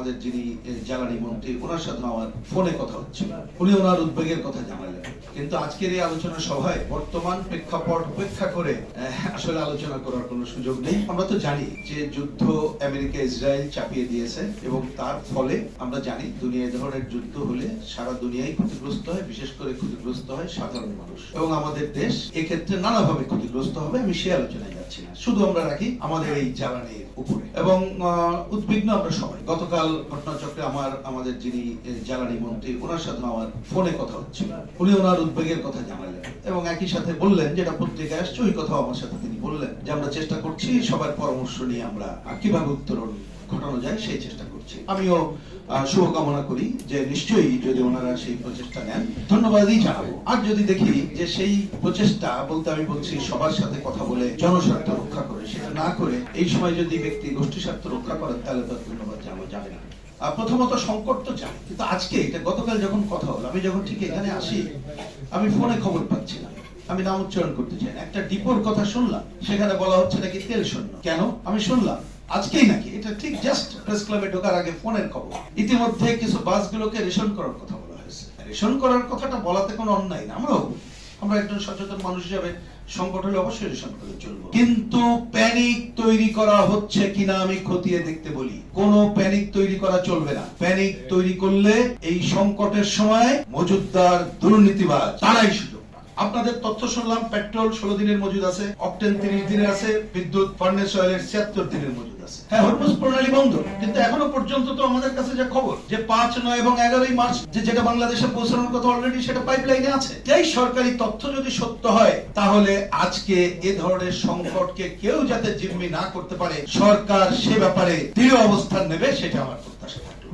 আমাদের যিনি জ্বালানি মন্ত্রী, ওনার সাথে আমার ফোনে কথা হচ্ছিল। উনি ওনার উদ্বেগের কথা জানালেন, কিন্তু আজকের এই আলোচনা সভায় বর্তমান প্রেক্ষাপট উপেক্ষা করে আসলে আলোচনা করার কোনো সুযোগ নেই। আমরা তো জানি যে যুদ্ধ আমেরিকা ইসরায়েল চাপিয়ে দিয়েছে এবং তার ফলে আমরা জানি দুনিয়া ধরনের যুদ্ধ হলে সারা দুনিয়ায় ক্ষতিগ্রস্ত হয়, বিশেষ করে ক্ষতিগ্রস্ত হয় সাধারণ মানুষ, এবং আমাদের দেশ এক্ষেত্রে নানাভাবে ক্ষতিগ্রস্ত হবে। আমি সে আলোচনায় যাচ্ছি না, শুধু আমরা রাখি আমাদের এই জ্বালানির উপরে। এবং উদ্বিগ্ন আমরা সবাই। গতকাল ঘটনাচক্রে আমাদের যিনি জ্বালানি মন্ত্রী, ওনার সাথে আমার ফোনে কথা হচ্ছিল। উনি ওনার উদ্বেগের কথা জানালেন এবং একই সাথে বললেন, যেটা পত্রিকায় আসছে ওই কথাও আমার সাথে তিনি বললেন, যে আমরা চেষ্টা করছি সবার পরামর্শ নিয়ে আমরা কিভাবে উত্তরণ ঘটানো যায় সেই চেষ্টা করছি। আমিও শুভকামনা করি যে নিশ্চয়ই যদি ওনারা সেই প্রচেষ্টা নেন, ধন্যবাদই জানাবো। আর যদি দেখি যে সেই প্রচেষ্টা বলতে আমি বলছি সবার সাথে কথা বলে জনস্বার্থ রক্ষা করে, সেটা না করে এই সময় যদি ব্যক্তি গোষ্ঠী স্বার্থ রক্ষা করেন, তাহলে তো ধন্যবাদ জানানো যাবে না। প্রথমত সংকট তো চাই, কিন্তু আজকে এটা গতকাল যখন কথা হলো, আমি যখন ঠিক এখানে আসি, আমি ফোনে খবর পাচ্ছি না, আমি নাম উচ্চারণ করতে চাই না, একটা ডিপোর কথা শুনলাম, সেখানে বলা হচ্ছে নাকি তেল শূন্য। কেন? আমি শুনলাম আজকেই নাকি, এটা ঠিক জাস্ট প্রেস ক্লাবে ঢোকার আগে ফোনের খবর। ইতিমধ্যে কিছু বাসগুলোকে রেশন করার কথা বলা হয়েছে। রেশন করার কথাটা বলাতে কোনো অন্যায় না, আমরা একজন সচেতন মানুষ হিসাবে সংকট হলে অবশ্যই রেশন করে চলবো, কিন্তু প্যানিক তৈরি করা হচ্ছে কিনা আমি খতিয়ে দেখতে বলি। কোনো প্যানিক তৈরি করা চলবে না। প্যানিক তৈরি করলে এই সংকটের সময় মজুদদার দুর্নীতিবাজ তারাই সুযোগ। আপনাদের তথ্য শুনলাম, পেট্রোল 16 দিনের মজুদ আছে, অকটেন 30 দিনের আছে, বিদ্যুৎ ফার্নেস অয়েলের 76 দিনের মজুদ আছে। হ্যাঁ, হরমুজ প্রণালী বন্ধ, কিন্তু এখনো পর্যন্ত তো আমাদের কাছে যে খবর যে 5, 9 এবং 11 মার্চ যেটা বাংলাদেশে পৌঁছানোর কথা অলরেডি সেটা পাইপলাইনে আছে। এই সরকারি তথ্য যদি সত্য হয়, তাহলে আজকে এ ধরনের সংকটকে কেউ যাতে জিম্মি না করতে পারে, সরকার সে ব্যাপারে দৃঢ় অবস্থান নেবে, সেটা আমার প্রত্যাশা থাকবে।